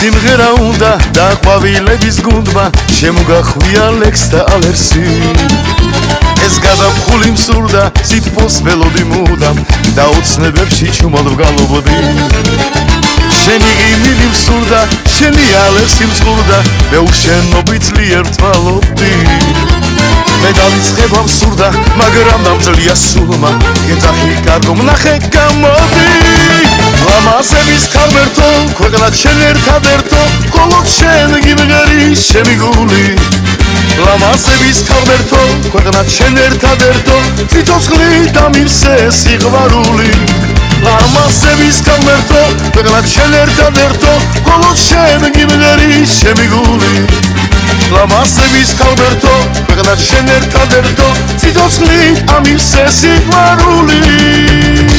სიმღერა უნდა და ყვავილების გუნდმა შემოგახვია ლექს და ალერსი ეს გაზაფხული მსურდა სითბოს ველოდი მუდამ და ოცნებებში ჩუმად ვგალობდი შენი იმილი მსურდა შენი ალერსი მსურდა მე უშენობით ძლიერ ვთვალობდი მე დავიწყება მსურდა მაგრამ დამძლია სულმა გეძახი კარგო ვნახე გამოდი ლამაზების ქალბერთო ქვეყნად შენ ერთადერთო მხოლოდ შენ გიმღერი შენი გული ლამაზების ქალბერთო ქვეყნად შენ ერთადერთო ციცოცხლით ამივსე სიყვარული ლამაზების ქალბერთო ქვეყნად შენ ერთადერთო მხოლოდ შენ გიმღერი შენი გული ლამაზების ქალბერთო ქვეყნად შენ ერთადერთო ციცოცხლით ამივსე სიყვარული